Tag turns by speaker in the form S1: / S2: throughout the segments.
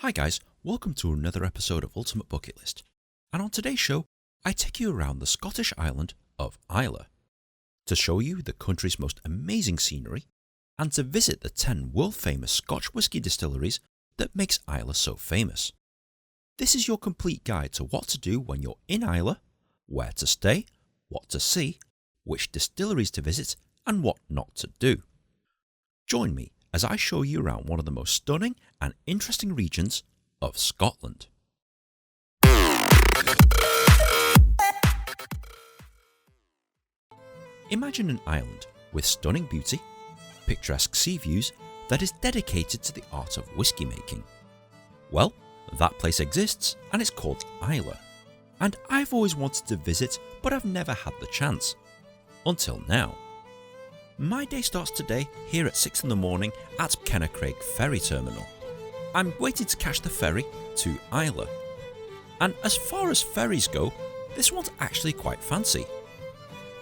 S1: Hi guys, welcome to another episode of Ultimate Bucket List, and on today's show I take you around the Scottish island of Islay to show you the country's most amazing scenery and to visit the 10 world famous Scotch whisky distilleries that makes Islay so famous. This is your complete guide to what to do when you're in Islay, where to stay, what to see, which distilleries to visit and what not to do. Join me as I show you around one of the most stunning and interesting regions of Scotland. Imagine an island with stunning beauty, picturesque sea views that is dedicated to the art of whisky making. Well, that place exists and it's called Islay, and I've always wanted to visit but I've never had the chance. Until now. My day starts today here at 6 in the morning at Kennacraig Ferry Terminal. I'm waiting to catch the ferry to Islay. And as far as ferries go, this one's actually quite fancy.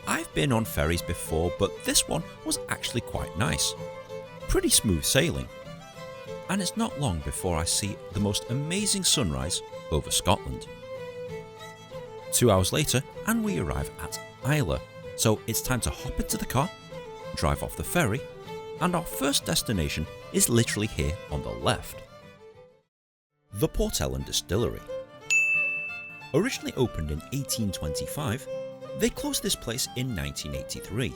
S1: I've been on ferries before, but this one was actually quite nice. Pretty smooth sailing. And it's not long before I see the most amazing sunrise over Scotland. 2 hours later and we arrive at Islay, so it's time to hop into the car, drive off the ferry, and our first destination is literally here on the left. The Caol Ila Distillery. Originally opened in 1825, they closed this place in 1983,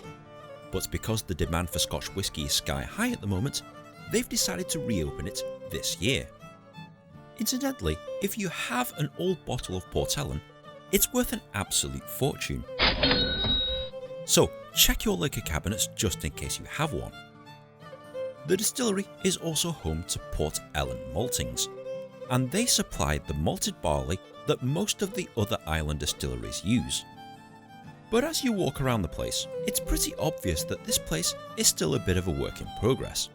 S1: but because the demand for Scotch whisky is sky high at the moment, they've decided to reopen it this year. Incidentally, if you have an old bottle of Caol Ila, it's worth an absolute fortune. So check your liquor cabinets just in case you have one. The distillery is also home to Port Ellen Maltings, and they supply the malted barley that most of the other island distilleries use. But as you walk around the place, it's pretty obvious that this place is still a bit of a work in progress.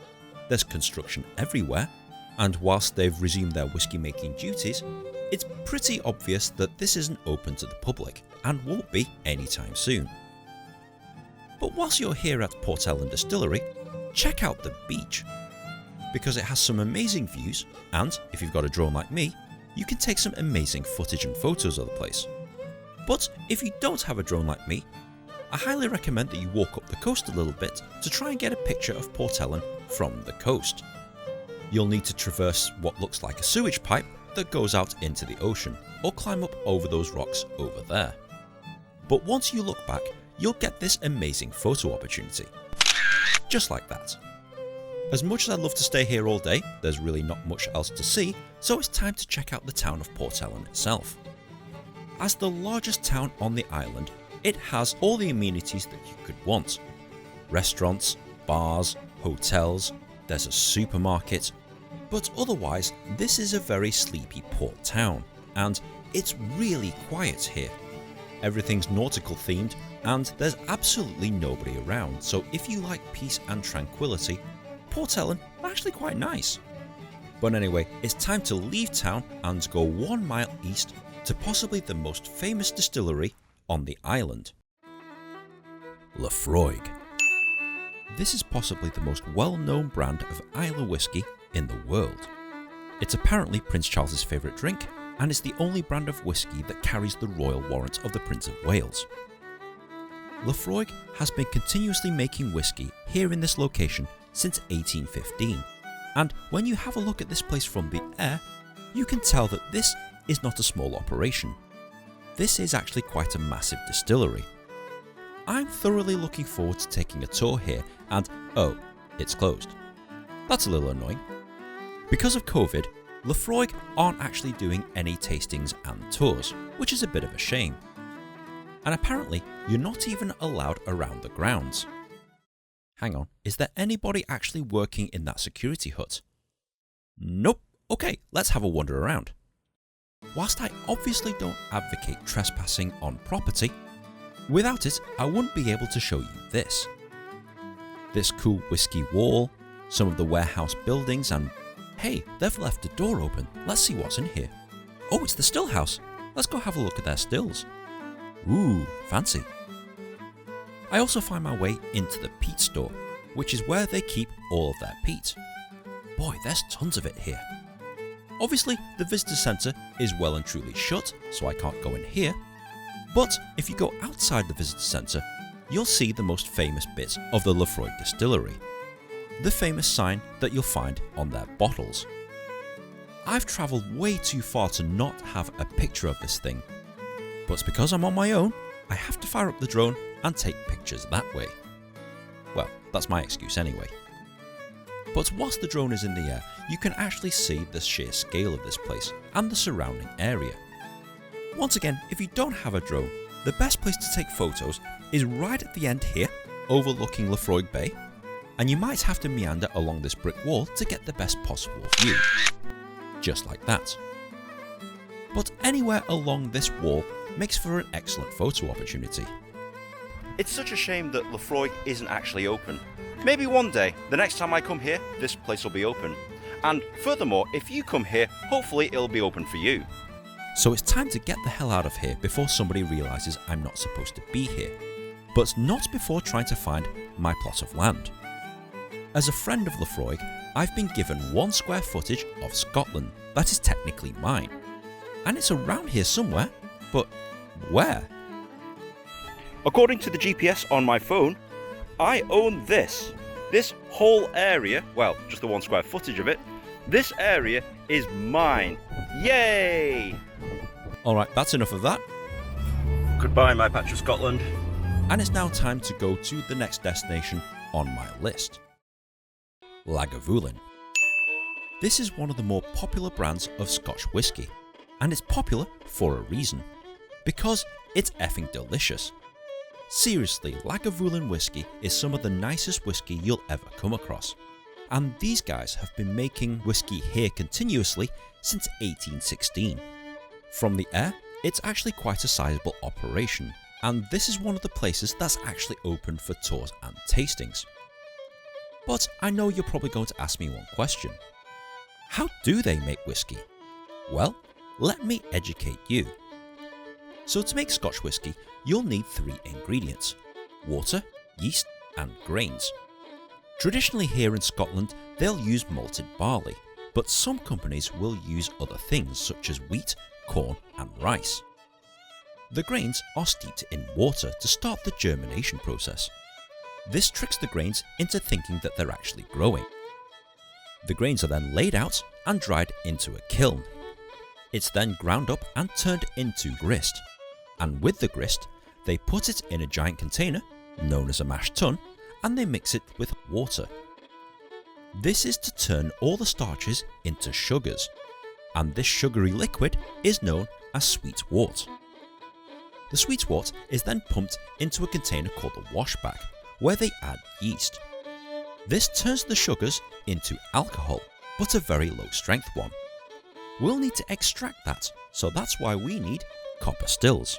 S1: There's construction everywhere, and whilst they've resumed their whisky making duties, it's pretty obvious that this isn't open to the public and won't be anytime soon. But whilst you're here at Caol Ila Distillery, check out the beach, because it has some amazing views, and if you've got a drone like me, you can take some amazing footage and photos of the place. But if you don't have a drone like me, I highly recommend that you walk up the coast a little bit to try and get a picture of Caol Ila from the coast. You'll need to traverse what looks like a sewage pipe that goes out into the ocean, or climb up over those rocks over there. But once you look back, you'll get this amazing photo opportunity. Just like that. As much as I'd love to stay here all day, there's really not much else to see, so it's time to check out the town of Caol Ila itself. As the largest town on the island, it has all the amenities that you could want. Restaurants, bars, hotels, there's a supermarket, but otherwise this is a very sleepy port town, and it's really quiet here. Everything's nautical themed, and there's absolutely nobody around, so if you like peace and tranquility, Caol Ila is actually quite nice. But anyway, it's time to leave town and go 1 mile east to possibly the most famous distillery on the island. Laphroaig. This is possibly the most well-known brand of Islay whisky in the world. It's apparently Prince Charles's favourite drink, and it's the only brand of whisky that carries the royal warrant of the Prince of Wales. Laphroaig has been continuously making whisky here in this location since 1815, and when you have a look at this place from the air, you can tell that this is not a small operation. This is actually quite a massive distillery. I'm thoroughly looking forward to taking a tour here, and oh, it's closed. That's a little annoying. Because of COVID, Laphroaig aren't actually doing any tastings and tours, which is a bit of a shame. And apparently, you're not even allowed around the grounds. Hang on, is there anybody actually working in that security hut? Nope. Okay, let's have a wander around. Whilst I obviously don't advocate trespassing on property, without it I wouldn't be able to show you this. This cool whisky wall, some of the warehouse buildings, and hey, they've left a door open. Let's see what's in here. Oh, it's the still house. Let's go have a look at their stills. Ooh, fancy. I also find my way into the peat store, which is where they keep all of their peat. Boy, there's tons of it here. Obviously, the visitor centre is well and truly shut, so I can't go in here. But if you go outside the visitor centre, you'll see the most famous bit of the Laphroaig Distillery. The famous sign that you'll find on their bottles. I've travelled way too far to not have a picture of this thing. But because I'm on my own, I have to fire up the drone and take pictures that way. Well, that's my excuse anyway. But whilst the drone is in the air, you can actually see the sheer scale of this place and the surrounding area. Once again, if you don't have a drone, the best place to take photos is right at the end here, overlooking Laphroaig Bay, and you might have to meander along this brick wall to get the best possible view. Just like that. But anywhere along this wall makes for an excellent photo opportunity.
S2: It's such a shame that Laphroaig isn't actually open. Maybe one day, the next time I come here, this place will be open. And furthermore, if you come here, hopefully it'll be open for you.
S1: So it's time to get the hell out of here before somebody realises I'm not supposed to be here. But not before trying to find my plot of land. As a friend of Laphroaig, I've been given 1 square footage of Scotland that is technically mine. And it's around here somewhere, but where?
S2: According to the GPS on my phone, I own this. This whole area, well, just the 1 square footage of it, this area is mine. Yay!
S1: Alright, that's enough of that.
S2: Goodbye, my patch of Scotland.
S1: And it's now time to go to the next destination on my list. Lagavulin. This is one of the more popular brands of Scotch whisky, and it's popular for a reason. Because it's effing delicious. Seriously, Lagavulin whisky is some of the nicest whisky you'll ever come across. And these guys have been making whisky here continuously since 1816. From the air, it's actually quite a sizable operation, and this is one of the places that's actually open for tours and tastings. But I know you're probably going to ask me one question. How do they make whisky? Well, let me educate you. So to make Scotch whisky, you'll need 3 ingredients: water, yeast and grains. Traditionally here in Scotland, they'll use malted barley, but some companies will use other things such as wheat, corn and rice. The grains are steeped in water to start the germination process. This tricks the grains into thinking that they're actually growing. The grains are then laid out and dried into a kiln. It's then ground up and turned into grist. And with the grist, they put it in a giant container, known as a mash tun, and they mix it with water. This is to turn all the starches into sugars, and this sugary liquid is known as sweet wort. The sweet wort is then pumped into a container called a washback, where they add yeast. This turns the sugars into alcohol, but a very low strength one. We'll need to extract that, so that's why we need copper stills.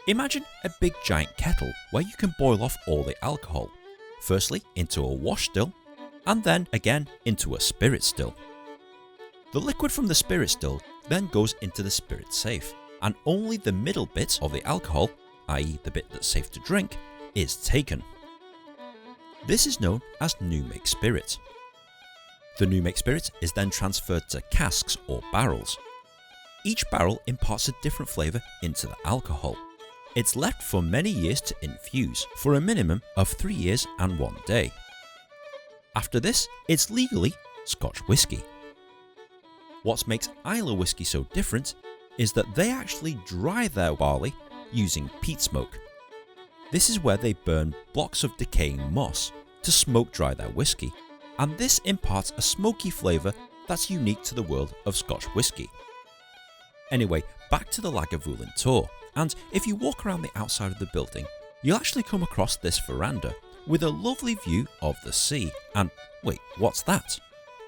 S1: Imagine a big giant kettle where you can boil off all the alcohol, firstly into a wash still, and then again into a spirit still. The liquid from the spirit still then goes into the spirit safe, and only the middle bit of the alcohol, i.e. the bit that's safe to drink, is taken. This is known as new make spirit. The new make spirit is then transferred to casks or barrels. Each barrel imparts a different flavour into the alcohol. It's left for many years to infuse, for a minimum of 3 years and 1 day. After this, it's legally Scotch whisky. What makes Islay Whisky so different is that they actually dry their barley using peat smoke. This is where they burn blocks of decaying moss to smoke dry their whisky, and this imparts a smoky flavour that's unique to the world of Scotch whisky. Anyway, back to the Lagavulin tour, and if you walk around the outside of the building, you'll actually come across this veranda with a lovely view of the sea. And wait, what's that?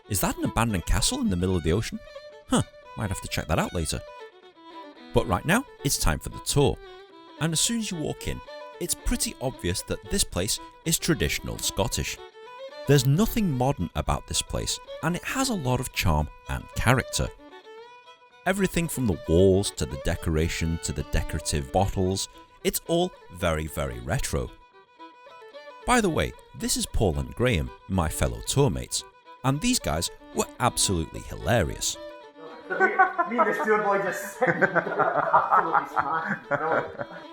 S1: Is that an abandoned castle in the middle of the ocean? Huh, might have to check that out later. But right now, it's time for the tour. And as soon as you walk in, it's pretty obvious that this place is traditional Scottish. There's nothing modern about this place, and it has a lot of charm and character. Everything from the walls to the decoration to the decorative bottles, it's all very, very retro. By the way, this is Paul and Graham, my fellow tour mates, and these guys were absolutely hilarious.
S3: Me and this steward boy just absolutely smashed.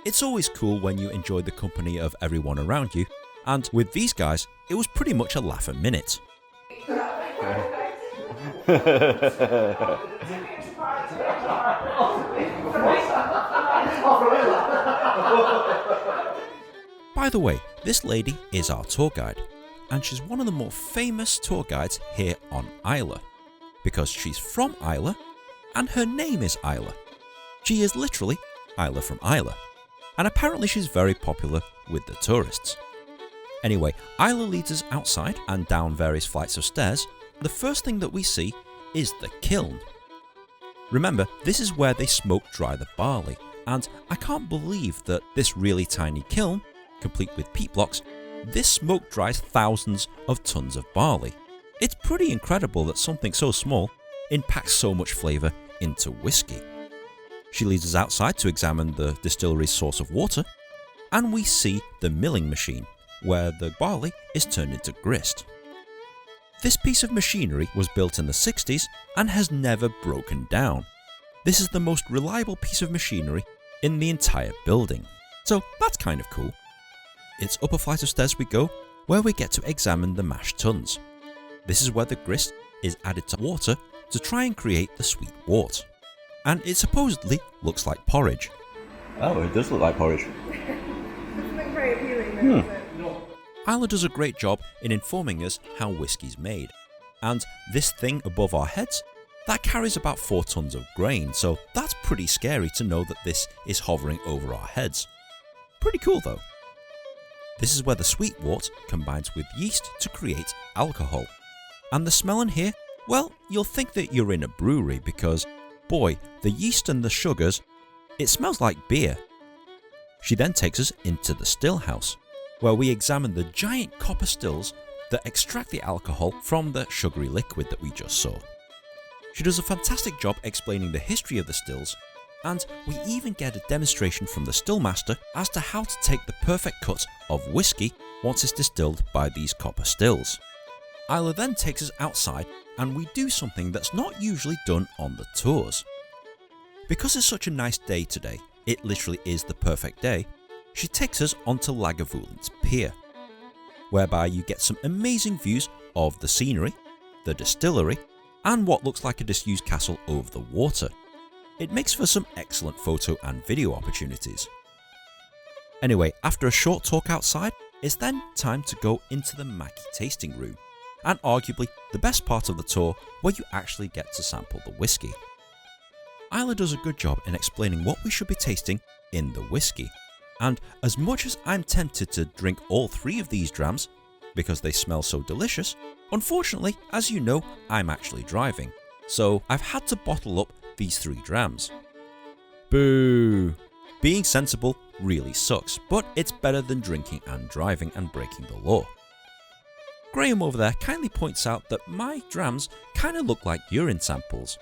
S1: It's always cool when you enjoy the company of everyone around you, and with these guys, it was pretty much a laugh a minute. By the way, this lady is our tour guide, and she's one of the more famous tour guides here on Islay, because she's from Islay, and her name is Islay. She is literally Islay from Islay, and apparently she's very popular with the tourists. Anyway, Islay leads us outside and down various flights of stairs. The first thing that we see is the kiln. Remember, this is where they smoke dry the barley, and I can't believe that this really tiny kiln, complete with peat blocks, this smoke dries thousands of tons of barley. It's pretty incredible that something so small impacts so much flavour into whiskey. She leads us outside to examine the distillery's source of water, and we see the milling machine, where the barley is turned into grist. This piece of machinery was built in the 60s and has never broken down. This is the most reliable piece of machinery in the entire building, so that's kind of cool. It's up a flight of stairs we go, where we get to examine the mash tuns. This is where the grist is added to water to try and create the sweet wort. And it supposedly looks like porridge.
S2: Oh, it does look like porridge.
S4: Doesn't look very appealing though, does it?
S1: Islay does a great job in informing us how whiskey's made. And this thing above our heads, that carries about 4 tons of grain, so that's pretty scary to know that this is hovering over our heads. Pretty cool though. This is where the sweet wort combines with yeast to create alcohol. And the smell in here, well, you'll think that you're in a brewery because, boy, the yeast and the sugars, it smells like beer. She then takes us into the still house, where we examine the giant copper stills that extract the alcohol from the sugary liquid that we just saw. She does a fantastic job explaining the history of the stills, and we even get a demonstration from the still master as to how to take the perfect cut of whiskey once it's distilled by these copper stills. Islay then takes us outside and we do something that's not usually done on the tours. Because it's such a nice day today, it literally is the perfect day, she takes us onto Lagavulin's pier, whereby you get some amazing views of the scenery, the distillery, and what looks like a disused castle over the water. It makes for some excellent photo and video opportunities. Anyway, after a short talk outside, it's then time to go into the Mackie tasting room, and arguably the best part of the tour where you actually get to sample the whiskey. Islay does a good job in explaining what we should be tasting in the whiskey, and as much as I'm tempted to drink all 3 of these drams because they smell so delicious, unfortunately, as you know, I'm actually driving, so I've had to bottle up these 3 drams. Boo! Being sensible really sucks, but it's better than drinking and driving and breaking the law. Graham over there kindly points out that my drams kinda look like urine samples.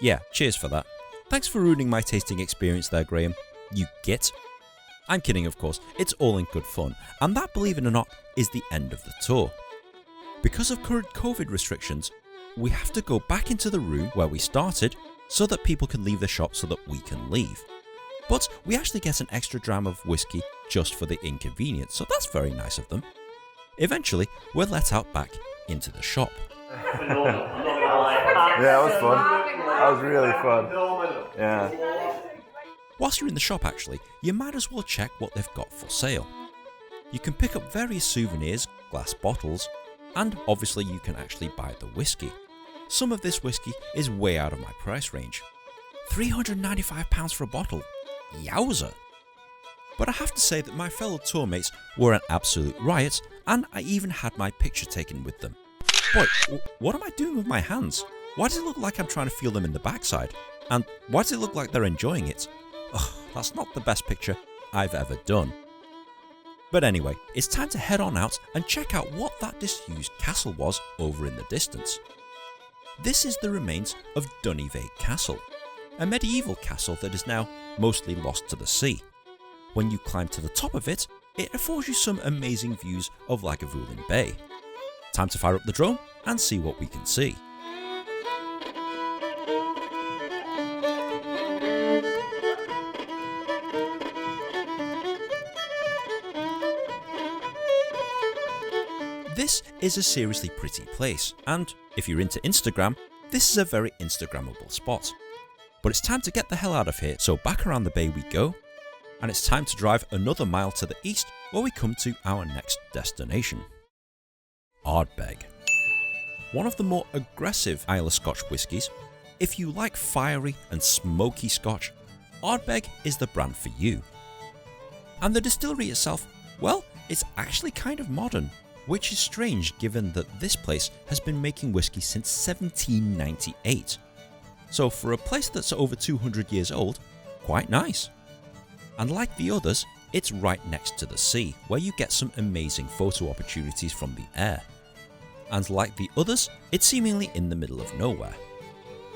S1: Yeah, cheers for that. Thanks for ruining my tasting experience there, Graham. You git. I'm kidding, of course, it's all in good fun, and that, believe it or not, is the end of the tour. Because of current COVID restrictions, we have to go back into the room where we started so that people can leave the shop so that we can leave. But we actually get an extra dram of whiskey just for the inconvenience, so that's very nice of them. Eventually, we're let out back into the shop.
S3: Yeah, that was fun. That was really fun. Yeah.
S1: Whilst you're in the shop actually, you might as well check what they've got for sale. You can pick up various souvenirs, glass bottles, and obviously you can actually buy the whiskey. Some of this whiskey is way out of my price range. £395 for a bottle. Yowza! But I have to say that my fellow tourmates were an absolute riot, and I even had my picture taken with them. Boy, what am I doing with my hands? Why does it look like I'm trying to feel them in the backside? And why does it look like they're enjoying it? Ugh, that's not the best picture I've ever done. But anyway, it's time to head on out and check out what that disused castle was over in the distance. This is the remains of Bunnahabhain Castle, a medieval castle that is now mostly lost to the sea. When you climb to the top of it, it affords you some amazing views of Lagavulin Bay. Time to fire up the drone and see what we can see. This is a seriously pretty place, and if you're into Instagram, this is a very Instagrammable spot. But it's time to get the hell out of here, so back around the bay we go, and it's time to drive another mile to the east where we come to our next destination. Ardbeg. One of the more aggressive Islay Scotch whiskies. If you like fiery and smoky Scotch, Ardbeg is the brand for you. And the distillery itself, well, it's actually kind of modern, which is strange given that this place has been making whiskey since 1798. So for a place that's over 200 years old, quite nice. And like the others, it's right next to the sea, where you get some amazing photo opportunities from the air. And like the others, it's seemingly in the middle of nowhere.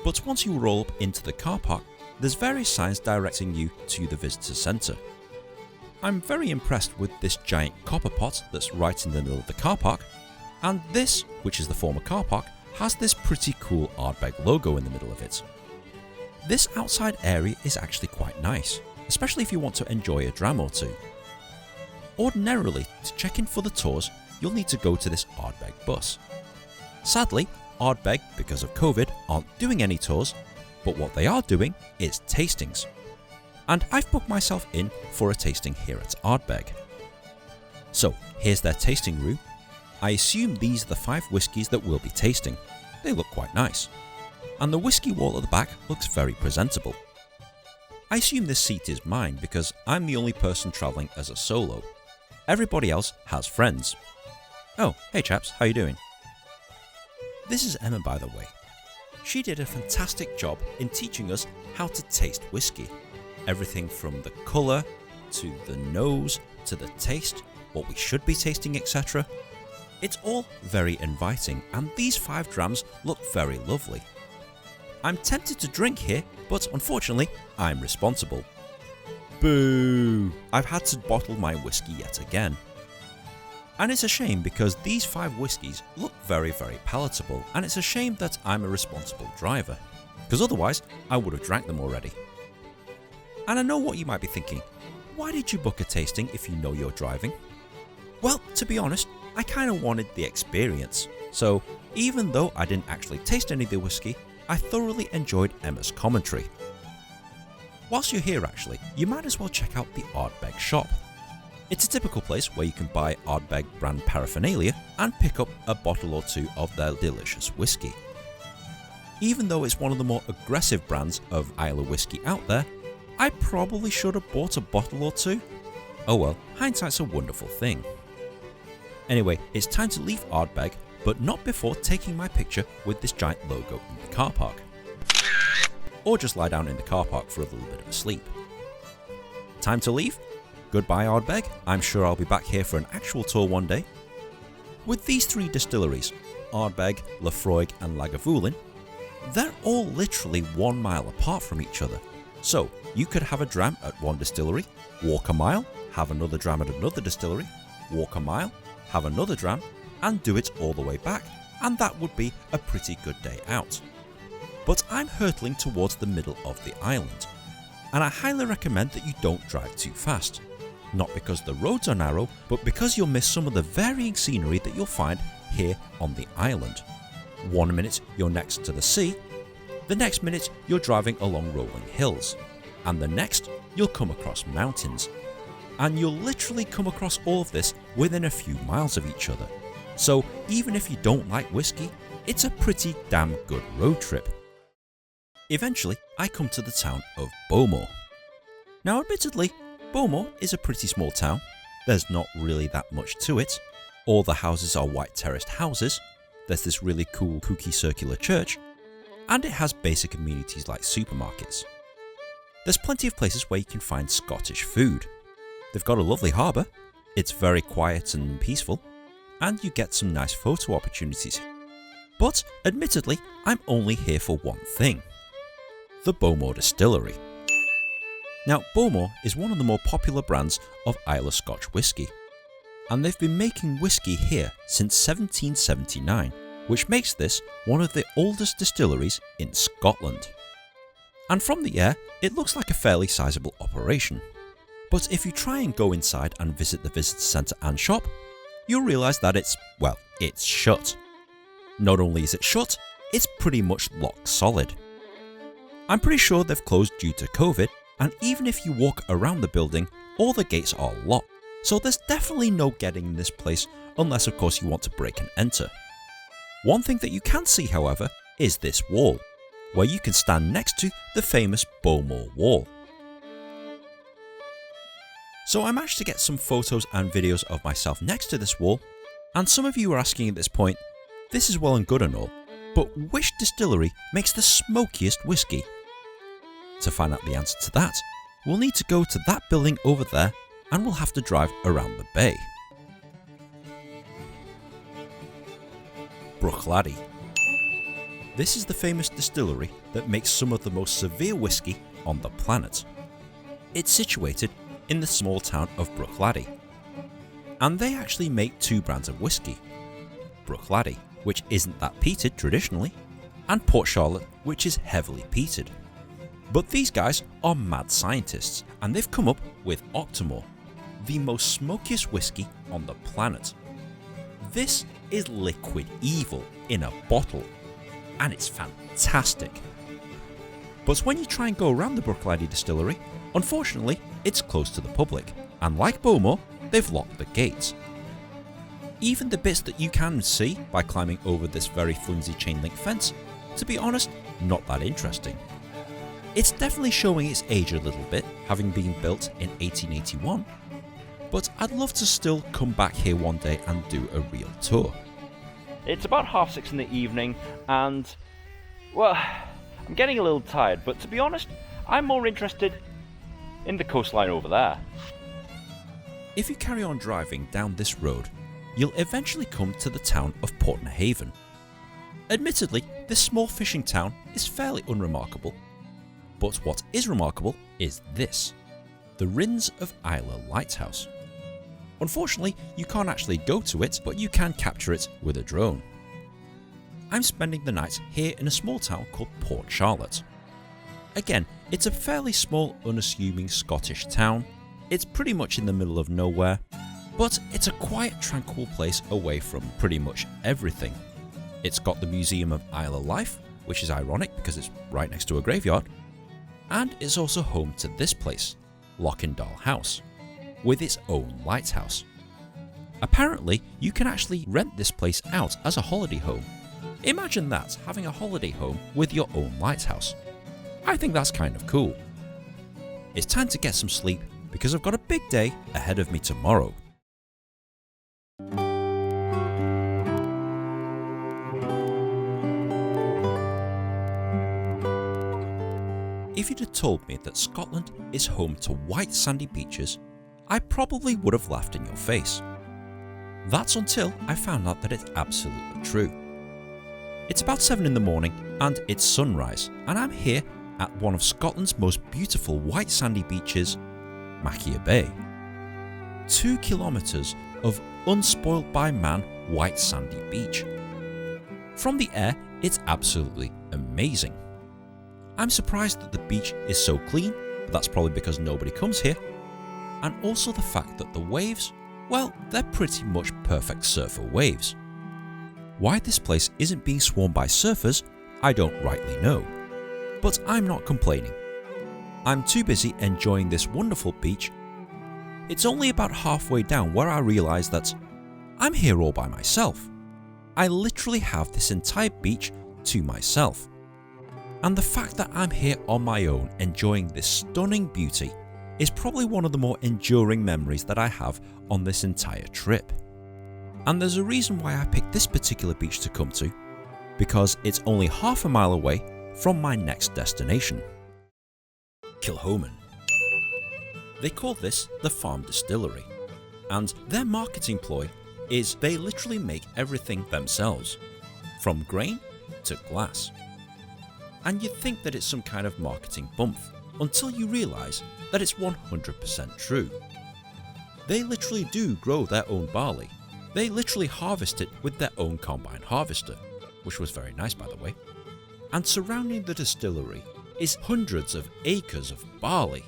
S1: But once you roll up into the car park, there's various signs directing you to the visitor centre. I'm very impressed with this giant copper pot that's right in the middle of the car park, and this, which is the former car park, has this pretty cool Ardbeg logo in the middle of it. This outside area is actually quite nice, especially if you want to enjoy a dram or two. Ordinarily, to check in for the tours, you'll need to go to this Ardbeg bus. Sadly, Ardbeg, because of COVID, aren't doing any tours, but what they are doing is tastings. And I've booked myself in for a tasting here at Ardbeg. So here's their tasting room. I assume these are the 5 whiskies that we'll be tasting. They look quite nice. And the whiskey wall at the back looks very presentable. I assume this seat is mine because I'm the only person travelling as a solo. Everybody else has friends. Oh, hey chaps, how you doing? This is Emma, by the way. She did a fantastic job in teaching us how to taste whiskey. Everything from the colour, to the nose, to the taste, what we should be tasting, etc. It's all very inviting, and these 5 drams look very lovely. I'm tempted to drink here, but unfortunately, I'm responsible. Boo! I've had to bottle my whiskey yet again. And it's a shame because these 5 whiskies look very, very palatable, and it's a shame that I'm a responsible driver, because otherwise I would have drank them already. And I know what you might be thinking, why did you book a tasting if you know you're driving? Well, to be honest, I kind of wanted the experience, so even though I didn't actually taste any of the whiskey, I thoroughly enjoyed Emma's commentary. Whilst you're here actually, you might as well check out the Ardbeg shop. It's a typical place where you can buy Ardbeg brand paraphernalia and pick up a bottle or 2 of their delicious whiskey. Even though it's one of the more aggressive brands of Islay whiskey out there, I probably should have bought a bottle or 2. Oh well, hindsight's a wonderful thing. Anyway, it's time to leave Ardbeg, but not before taking my picture with this giant logo in the car park. Or just lie down in the car park for a little bit of a sleep. Time to leave? Goodbye Ardbeg, I'm sure I'll be back here for an actual tour one day. With these 3 distilleries, Ardbeg, Laphroaig and Lagavulin, they're all literally 1 mile apart from each other. So you could have a dram at one distillery, walk a mile, have another dram at another distillery, walk a mile, have another dram, and do it all the way back, and that would be a pretty good day out. But I'm hurtling towards the middle of the island, and I highly recommend that you don't drive too fast. Not because the roads are narrow, but because you'll miss some of the varying scenery that you'll find here on the island. 1 minute you're next to the sea, the next minute you're driving along rolling hills, and the next you'll come across mountains. And you'll literally come across all of this within a few miles of each other. So even if you don't like whiskey, it's a pretty damn good road trip. Eventually, I come to the town of Bowmore. Now admittedly, Bowmore is a pretty small town. There's not really that much to it. All the houses are white terraced houses. There's this really cool kooky circular church, and it has basic amenities like supermarkets. There's plenty of places where you can find Scottish food. They've got a lovely harbour, it's very quiet and peaceful, and you get some nice photo opportunities. But admittedly, I'm only here for one thing: the Bowmore Distillery. Now, Bowmore is one of the more popular brands of Islay Scotch whisky, and they've been making whisky here since 1779, which makes this one of the oldest distilleries in Scotland. And from the air, it looks like a fairly sizable operation. But if you try and go inside and visit the visitor centre and shop, you'll realise that it's shut. Not only is it shut, it's pretty much locked solid. I'm pretty sure they've closed due to COVID, and even if you walk around the building, all the gates are locked, so there's definitely no getting in this place unless of course you want to break and enter. One thing that you can see, however, is this wall, where you can stand next to the famous Bowmore wall. So I managed to get some photos and videos of myself next to this wall, and some of you are asking at this point, this is well and good and all, but which distillery makes the smokiest whisky? To find out the answer to that, we'll need to go to that building over there and we'll have to drive around the bay. Bruichladdich. This is the famous distillery that makes some of the most severe whisky on the planet. It's situated in the small town of Bruichladdich, and they actually make two brands of whisky. Bruichladdich, which isn't that peated traditionally, and Port Charlotte, which is heavily peated. But these guys are mad scientists, and they've come up with Octomore, the most smokiest whisky on the planet. This is liquid evil in a bottle, and it's fantastic. But when you try and go around the Bruichladdich Distillery, unfortunately it's closed to the public, and like Bowmore, they've locked the gates. Even the bits that you can see by climbing over this very flimsy chain link fence, to be honest, not that interesting. It's definitely showing its age a little bit, having been built in 1881, but I'd love to still come back here one day and do a real tour.
S2: It's about 6:30 in the evening, and, well, I'm getting a little tired, but to be honest, I'm more interested in the coastline over there.
S1: If you carry on driving down this road, you'll eventually come to the town of Bunnahabhain. Admittedly, this small fishing town is fairly unremarkable, but what is remarkable is this, the Rins of Islay Lighthouse. Unfortunately, you can't actually go to it, but you can capture it with a drone. I'm spending the night here in a small town called Port Charlotte. Again, it's a fairly small, unassuming Scottish town. It's pretty much in the middle of nowhere, but it's a quiet, tranquil place away from pretty much everything. It's got the Museum of Islay Life, which is ironic because it's right next to a graveyard, and it's also home to this place, Lochindale House, with its own lighthouse. Apparently, you can actually rent this place out as a holiday home. Imagine that, having a holiday home with your own lighthouse. I think that's kind of cool. It's time to get some sleep because I've got a big day ahead of me tomorrow. If you'd have told me that Scotland is home to white sandy beaches, I probably would have laughed in your face. That's until I found out that it's absolutely true. It's about 7 in the morning and it's sunrise, and I'm here at one of Scotland's most beautiful white sandy beaches, Mackia Bay. 2 kilometres of unspoiled by man white sandy beach. From the air, it's absolutely amazing. I'm surprised that the beach is so clean, but that's probably because nobody comes here. And also the fact that the waves, well, they're pretty much perfect surfer waves. Why this place isn't being swarmed by surfers, I don't rightly know. But I'm not complaining. I'm too busy enjoying this wonderful beach. It's only about halfway down where I realise that I'm here all by myself. I literally have this entire beach to myself. And the fact that I'm here on my own enjoying this stunning beauty is probably one of the more enduring memories that I have on this entire trip. And there's a reason why I picked this particular beach to come to, because it's only half a mile away from my next destination. Kilchoman. They call this the farm distillery, and their marketing ploy is they literally make everything themselves, from grain to glass. And you'd think that it's some kind of marketing bump until you realise that it's 100% true. They literally do grow their own barley. They literally harvest it with their own combine harvester, which was very nice by the way. And surrounding the distillery is hundreds of acres of barley,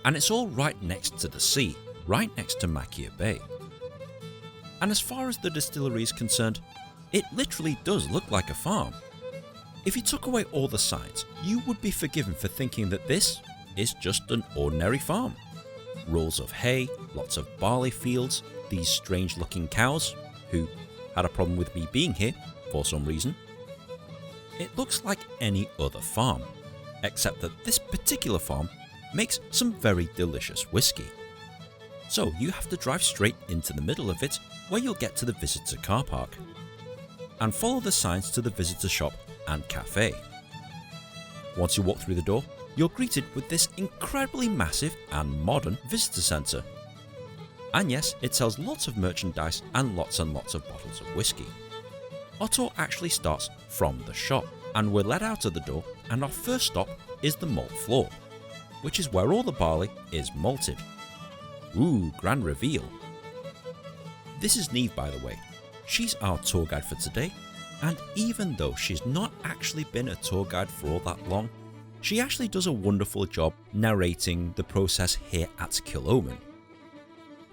S1: and it's all right next to the sea, right next to Mackia Bay. and as far as the distillery is concerned, it literally does look like a farm. If you took away all the signs, you would be forgiven for thinking that this is just an ordinary farm. Rows of hay, lots of barley fields, these strange looking cows, who had a problem with me being here for some reason. It looks like any other farm, except that this particular farm makes some very delicious whiskey. So you have to drive straight into the middle of it, where you'll get to the visitor car park, and follow the signs to the visitor shop and cafe. Once you walk through the door, you're greeted with this incredibly massive and modern visitor centre. And yes, it sells lots of merchandise and lots of bottles of whiskey. Our tour actually starts from the shop, and we're led out of the door, and our first stop is the malt floor, which is where all the barley is malted. Ooh, grand reveal. This is Niamh, by the way. She's our tour guide for today, and even though she's not actually been a tour guide for all that long, she actually does a wonderful job narrating the process here at Kilchoman.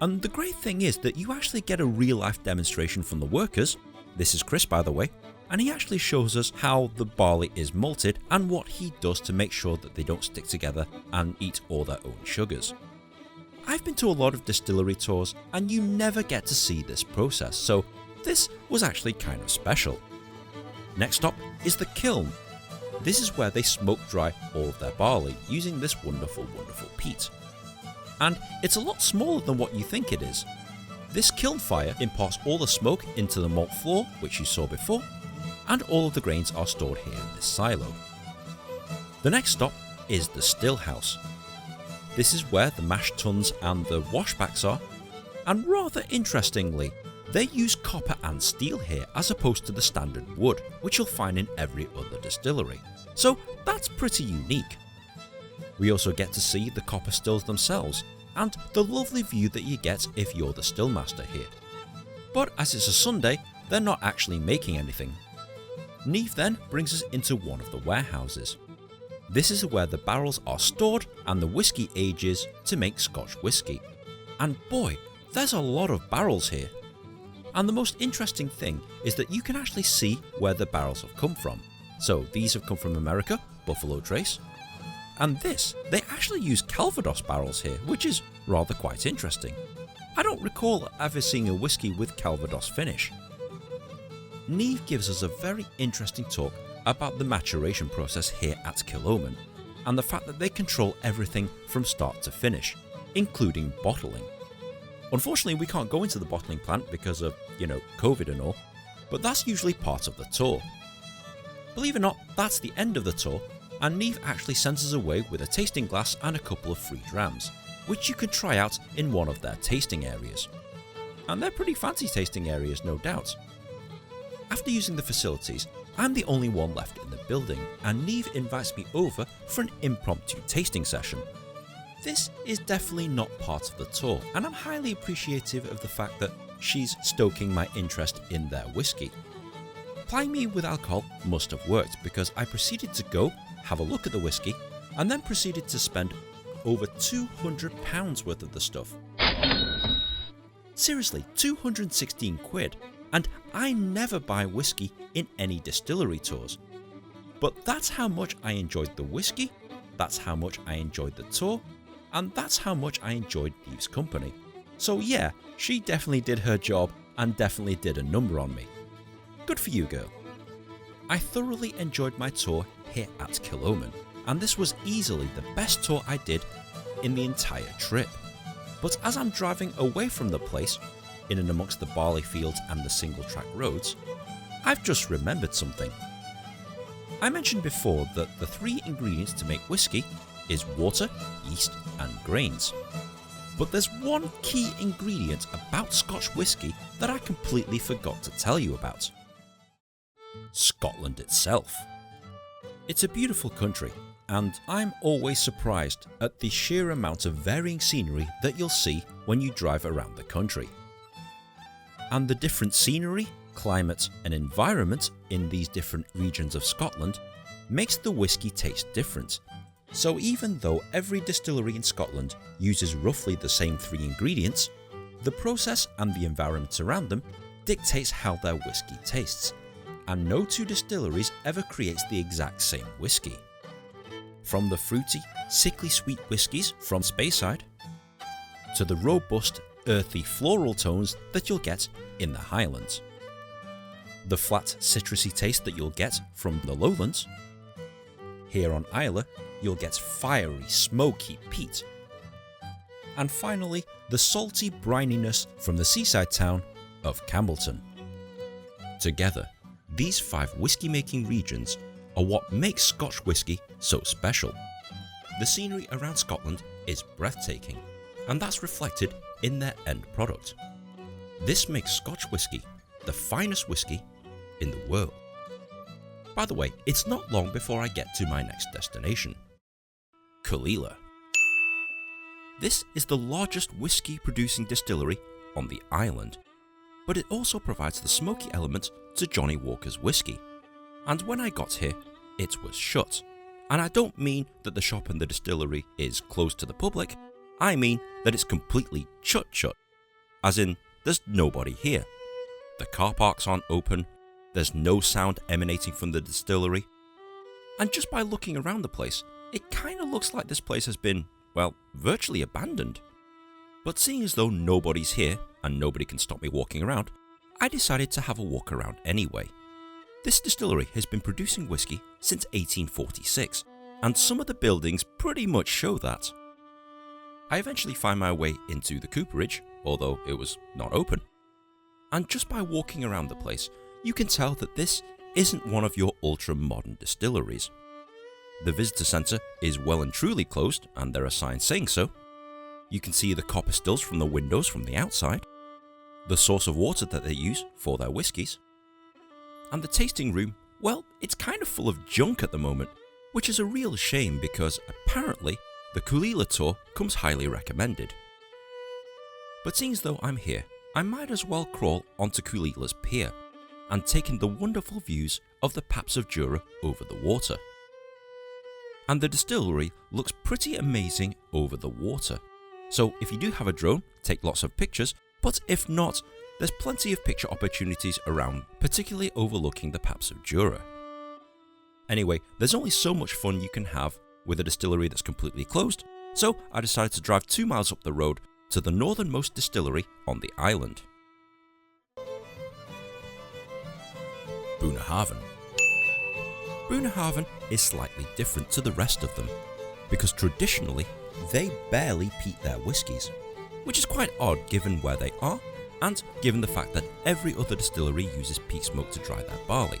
S1: And the great thing is that you actually get a real life demonstration from the workers. This is Chris, by the way, and he actually shows us how the barley is malted and what he does to make sure that they don't stick together and eat all their own sugars. I've been to a lot of distillery tours and you never get to see this process, so this was actually kind of special. Next stop is the kiln. This is where they smoke dry all of their barley using this wonderful peat. And it's a lot smaller than what you think it is. This kiln fire imparts all the smoke into the malt floor, which you saw before, and all of the grains are stored here in this silo. The next stop is the still house. This is where the mash tuns and the washbacks are, and rather interestingly, they use copper and steel here as opposed to the standard wood, which you'll find in every other distillery. So that's pretty unique. We also get to see the copper stills themselves, and the lovely view that you get if you're the still master here. But as it's a Sunday, they're not actually making anything. Niamh then brings us into one of the warehouses. This is where the barrels are stored and the whiskey ages to make Scotch whisky. And boy, there's a lot of barrels here. And the most interesting thing is that you can actually see where the barrels have come from. So these have come from America, Buffalo Trace. And this, they actually use Calvados barrels here, which is rather quite interesting. I don't recall ever seeing a whiskey with Calvados finish. Niamh gives us a very interesting talk about the maturation process here at Kilchoman, and the fact that they control everything from start to finish, including bottling. Unfortunately, we can't go into the bottling plant because of, COVID and all, but that's usually part of the tour. Believe it or not, that's the end of the tour, and Niamh actually sends us away with a tasting glass and a couple of free drams, which you can try out in one of their tasting areas. And they're pretty fancy tasting areas, no doubt. After using the facilities, I'm the only one left in the building, and Niamh invites me over for an impromptu tasting session. This is definitely not part of the tour, and I'm highly appreciative of the fact that she's stoking my interest in their whiskey. Plying me with alcohol must have worked, because I proceeded to go have a look at the whiskey, and then proceeded to spend over £200 worth of the stuff. Seriously, 216 quid, and I never buy whiskey in any distillery tours. But that's how much I enjoyed the whiskey, that's how much I enjoyed the tour, and that's how much I enjoyed Niamh's company. So yeah, she definitely did her job and definitely did a number on me. Good for you, girl. I thoroughly enjoyed my tour here at Kilchoman, and this was easily the best tour I did in the entire trip. But as I'm driving away from the place, in and amongst the barley fields and the single track roads, I've just remembered something. I mentioned before that the 3 ingredients to make whiskey is water, yeast and grains. But there's one key ingredient about Scotch whisky that I completely forgot to tell you about. Scotland itself. It's a beautiful country, and I'm always surprised at the sheer amount of varying scenery that you'll see when you drive around the country. And the different scenery, climate and environment in these different regions of Scotland makes the whisky taste different. So even though every distillery in Scotland uses roughly the same 3 ingredients, The process and the environment around them dictates how their whisky tastes, and no two distilleries ever creates the exact same whisky. From the fruity, sickly sweet whiskies from Speyside, to the robust, earthy floral tones that you'll get in the Highlands, the flat, citrusy taste that you'll get from the Lowlands. Here on Islay, you'll get fiery, smoky peat. And finally, the salty brininess from the seaside town of Campbellton. Together, these 5 whisky-making regions are what makes Scotch whisky so special. The scenery around Scotland is breathtaking, and that's reflected in their end product. This makes Scotch whisky the finest whisky in the world. By the way, it's not long before I get to my next destination, Caol Ila. This is the largest whisky producing distillery on the island, but it also provides the smoky element to Johnnie Walker's whisky. And when I got here, it was shut. And I don't mean that the shop and the distillery is closed to the public, I mean that it's completely shut. As in, there's nobody here. The car parks aren't open, there's no sound emanating from the distillery. And just by looking around the place, it kinda looks like this place has been, well, virtually abandoned. But seeing as though nobody's here and nobody can stop me walking around, I decided to have a walk around anyway. This distillery has been producing whisky since 1846, and some of the buildings pretty much show that. I eventually find my way into the cooperage, although it was not open. And just by walking around the place, you can tell that this isn't one of your ultra-modern distilleries. The visitor centre is well and truly closed, and there are signs saying so. You can see the copper stills from the windows from the outside, the source of water that they use for their whiskies, and the tasting room, well, it's kind of full of junk at the moment, which is a real shame because apparently the Caol Ila tour comes highly recommended. But seeing as though I'm here, I might as well crawl onto Caol Ila's pier and take in the wonderful views of the paps of Jura over the water. And the distillery looks pretty amazing over the water. So if you do have a drone, take lots of pictures, but if not, there's plenty of picture opportunities around, particularly overlooking the paps of Jura. Anyway, there's only so much fun you can have with a distillery that's completely closed, so I decided to drive 2 miles up the road to the northernmost distillery on the island. Bunnahabhain. Bunnahabhain is slightly different to the rest of them, because traditionally they barely peat their whiskies, which is quite odd given where they are and given the fact that every other distillery uses peat smoke to dry their barley.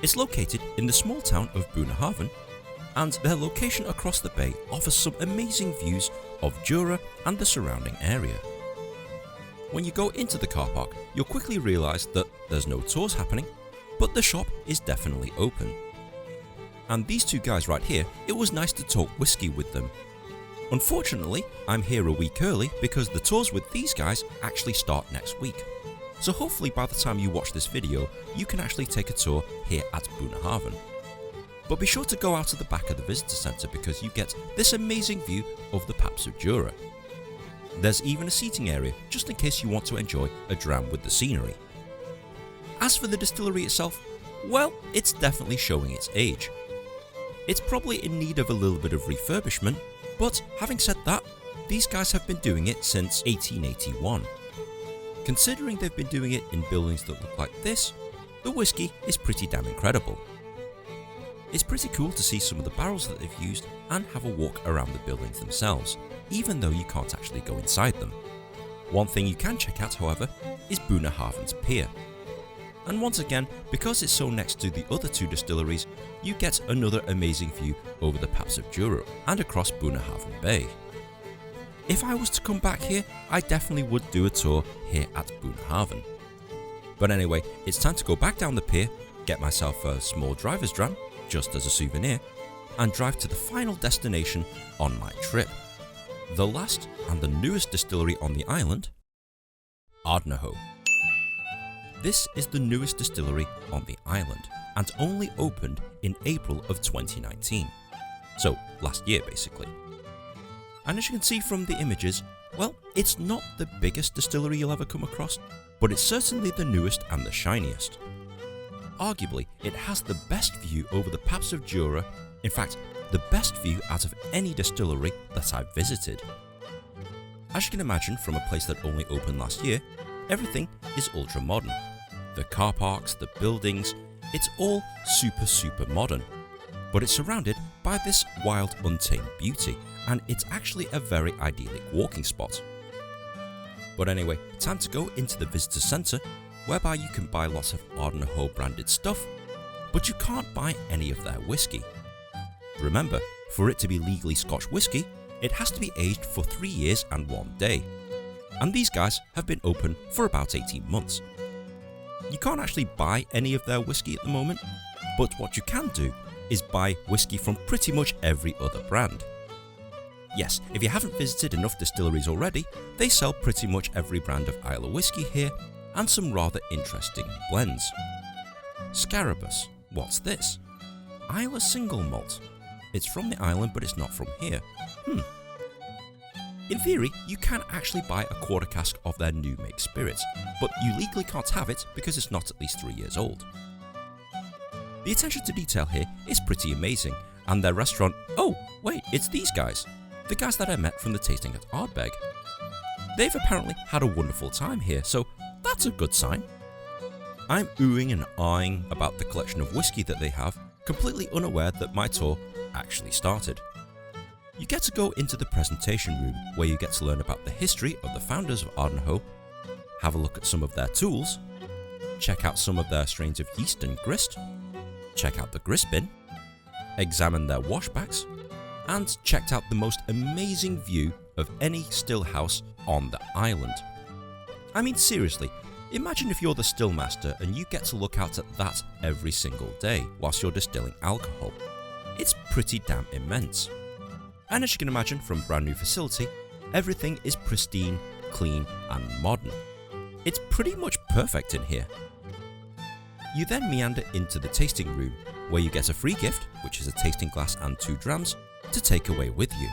S1: It's located in the small town of Bunnahabhain, and their location across the bay offers some amazing views of Jura and the surrounding area. When you go into the car park, you'll quickly realise that there's no tours happening, but the shop is definitely open. And these two guys right here, it was nice to talk whisky with them. Unfortunately, I'm here a week early because the tours with these guys actually start next week. So hopefully by the time you watch this video, you can actually take a tour here at Bunnahabhain. But be sure to go out to the back of the visitor centre because you get this amazing view of the paps of Jura. There's even a seating area just in case you want to enjoy a dram with the scenery. As for the distillery itself, well, it's definitely showing its age. It's probably in need of a little bit of refurbishment, but having said that, these guys have been doing it since 1881. Considering they've been doing it in buildings that look like this, the whisky is pretty damn incredible. It's pretty cool to see some of the barrels that they've used and have a walk around the buildings themselves, even though you can't actually go inside them. One thing you can check out, however, is Bunnahabhain's pier. And once again, because it's so next to the other two distilleries, you get another amazing view over the paps of Jura and across Bunnahabhain Bay. If I was to come back here, I definitely would do a tour here at Bunnahabhain. But anyway, it's time to go back down the pier, get myself a small driver's dram, just as a souvenir, and drive to the final destination on my trip. The last and the newest distillery on the island, Ardnahoe. This is the newest distillery on the island and only opened in April of 2019. So last year basically. And as you can see from the images, Well, it's not the biggest distillery you'll ever come across, but it's certainly the newest and the shiniest. Arguably, it has the best view over the paps of Jura, in fact, the best view out of any distillery that I've visited. As you can imagine from a place that only opened last year, everything is ultra modern. The car parks, the buildings, it's all super modern. But it's surrounded by this wild, untamed beauty, and it's actually a very idyllic walking spot. But anyway, time to go into the visitor centre, whereby you can buy lots of Ardnahoe branded stuff, but you can't buy any of their whisky. Remember, for it to be legally Scotch whisky, it has to be aged for 3 years and 1 day. And these guys have been open for about 18 months. You can't actually buy any of their whisky at the moment, but what you can do is buy whisky from pretty much every other brand. Yes, if you haven't visited enough distilleries already, they sell pretty much every brand of Islay Whisky here, and some rather interesting blends. Scarabeus, what's this? Islay single malt. It's from the island, but it's not from here. In theory, you can actually buy a quarter cask of their new make spirits, but you legally can't have it because it's not at least 3 years old. The attention to detail here is pretty amazing, and their restaurant, oh wait, it's these guys, the guys that I met from the tasting at Ardbeg. They've apparently had a wonderful time here, so that's a good sign. I'm oohing and ahhing about the collection of whisky that they have, completely unaware that my tour actually started. You get to go into the presentation room, where you get to learn about the history of the founders of Ardnahoe, have a look at some of their tools, check out some of their strains of yeast and grist, check out the grist bin, examine their washbacks, and checked out the most amazing view of any still house on the island. I mean, seriously, imagine if you're the still master and you get to look out at that every single day whilst you're distilling alcohol. It's pretty damn immense. And as you can imagine from a brand new facility, everything is pristine, clean and modern. It's pretty much perfect in here. You then meander into the tasting room, where you get a free gift, which is a tasting glass and 2 drams, to take away with you.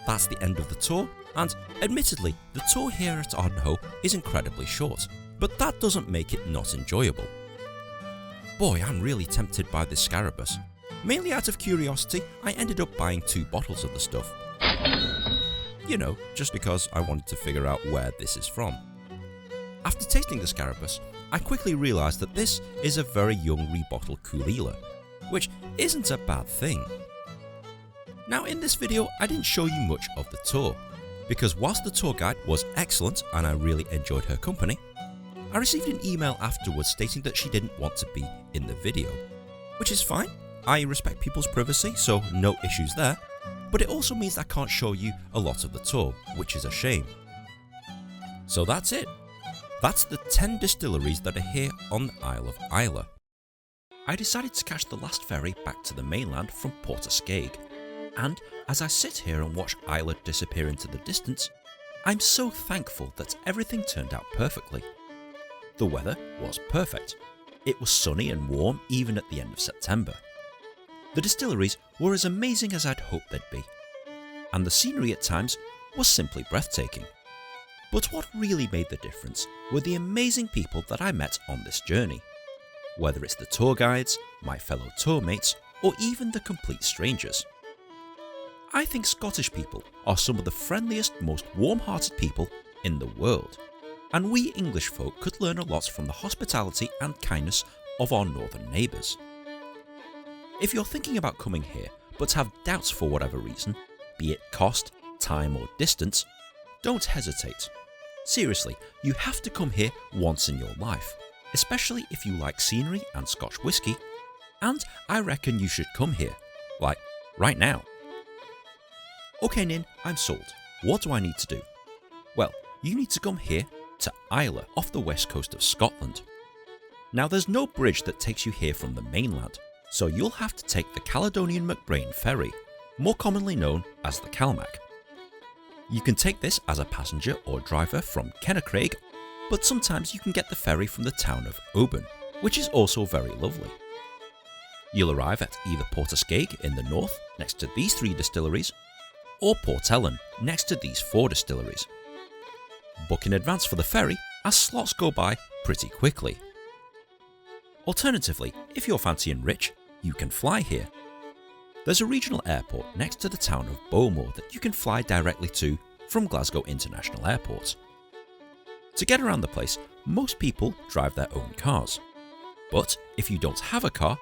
S1: That's the end of the tour, and admittedly, the tour here at Ardnahoe is incredibly short, but that doesn't make it not enjoyable. Boy, I'm really tempted by this Scarabeus. Mainly out of curiosity, I ended up buying 2 bottles of the stuff. You know, just because I wanted to figure out where this is from. After tasting the Scarabeus, I quickly realised that this is a very young rebottled Caol Ila, which isn't a bad thing. Now in this video I didn't show you much of the tour, because whilst the tour guide was excellent and I really enjoyed her company, I received an email afterwards stating that she didn't want to be in the video, which is fine. I respect people's privacy, so no issues there, but it also means I can't show you a lot of the tour, which is a shame. So that's it. That's the 10 distilleries that are here on the Isle of Islay. I decided to catch the last ferry back to the mainland from Portaskeg, and as I sit here and watch Islay disappear into the distance, I'm so thankful that everything turned out perfectly. The weather was perfect. It was sunny and warm even at the end of September. The distilleries were as amazing as I'd hoped they'd be, and the scenery at times was simply breathtaking. But what really made the difference were the amazing people that I met on this journey. Whether it's the tour guides, my fellow tour mates, or even the complete strangers. I think Scottish people are some of the friendliest, most warm-hearted people in the world, and we English folk could learn a lot from the hospitality and kindness of our northern neighbours. If you're thinking about coming here but have doubts for whatever reason, be it cost, time or distance, don't hesitate. Seriously, you have to come here once in your life, especially if you like scenery and Scotch whisky, and I reckon you should come here, like right now. Okay Nin, I'm sold. What do I need to do? Well, you need to come here to Islay off the west coast of Scotland. Now there's no bridge that takes you here from the mainland, so you'll have to take the Caledonian MacBrayne ferry, more commonly known as the Calmac. You can take this as a passenger or driver from Kennacraig, but sometimes you can get the ferry from the town of Oban, which is also very lovely. You'll arrive at either Portaskeg in the north, next to these 3 distilleries, or Port Ellen next to these 4 distilleries. Book in advance for the ferry as slots go by pretty quickly. Alternatively, if you're fancy and rich, you can fly here. There's a regional airport next to the town of Bowmore that you can fly directly to from Glasgow International Airport. To get around the place, most people drive their own cars. But if you don't have a car,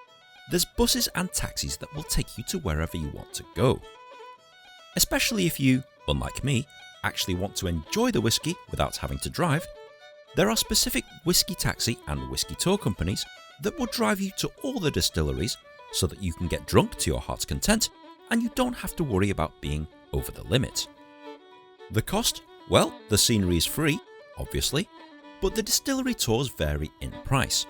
S1: there's buses and taxis that will take you to wherever you want to go. Especially if you, unlike me, actually want to enjoy the whisky without having to drive, there are specific whisky taxi and whisky tour companies that will drive you to all the distilleries so that you can get drunk to your heart's content and you don't have to worry about being over the limit. The cost? Well, the scenery is free, obviously, but the distillery tours vary in price.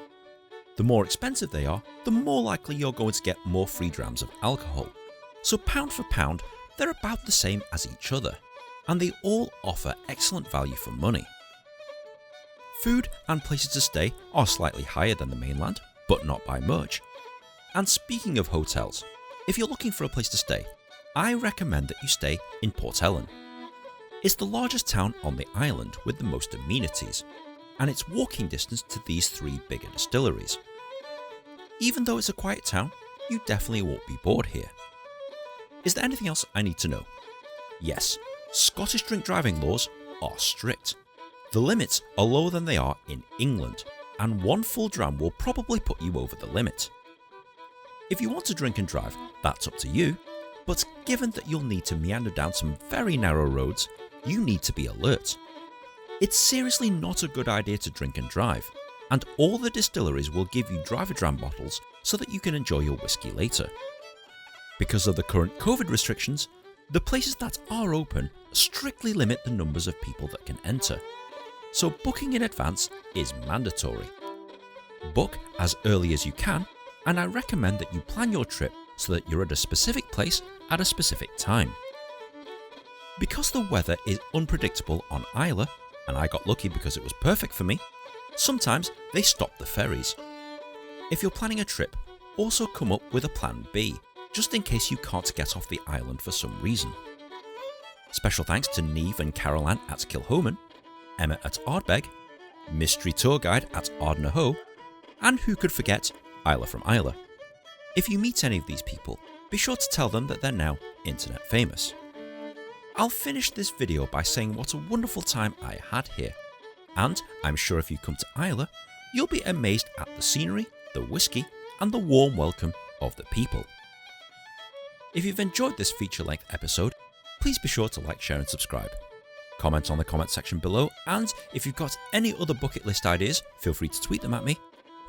S1: The more expensive they are, the more likely you're going to get more free drams of alcohol. So pound for pound, they're about the same as each other, and they all offer excellent value for money. Food and places to stay are slightly higher than the mainland, but not by much. And speaking of hotels, if you're looking for a place to stay, I recommend that you stay in Port Ellen. It's the largest town on the island with the most amenities, and it's walking distance to these 3 bigger distilleries. Even though it's a quiet town, you definitely won't be bored here. Is there anything else I need to know? Yes, Scottish drink driving laws are strict. The limits are lower than they are in England, and 1 full dram will probably put you over the limit. If you want to drink and drive, that's up to you, but given that you'll need to meander down some very narrow roads, you need to be alert. It's seriously not a good idea to drink and drive, and all the distilleries will give you driver dram bottles so that you can enjoy your whisky later. Because of the current COVID restrictions, the places that are open strictly limit the numbers of people that can enter, so booking in advance is mandatory. Book as early as you can, and I recommend that you plan your trip so that you're at a specific place at a specific time. Because the weather is unpredictable on Islay, and I got lucky because it was perfect for me, sometimes they stop the ferries. If you're planning a trip, also come up with a plan B, just in case you can't get off the island for some reason. Special thanks to Niamh and Caol Ila at Kilchoman, Emma at Ardbeg, Mystery Tour Guide at Ardnahoe, and who could forget Islay from Islay. If you meet any of these people, be sure to tell them that they're now internet famous. I'll finish this video by saying what a wonderful time I had here, and I'm sure if you come to Islay, you'll be amazed at the scenery, the whisky, and the warm welcome of the people. If you've enjoyed this feature-length episode, please be sure to like, share and subscribe. Comment on the comment section below, and if you've got any other bucket list ideas, feel free to tweet them at me.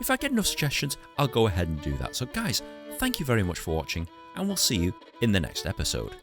S1: If I get enough suggestions, I'll go ahead and do that. So guys, thank you very much for watching, and we'll see you in the next episode.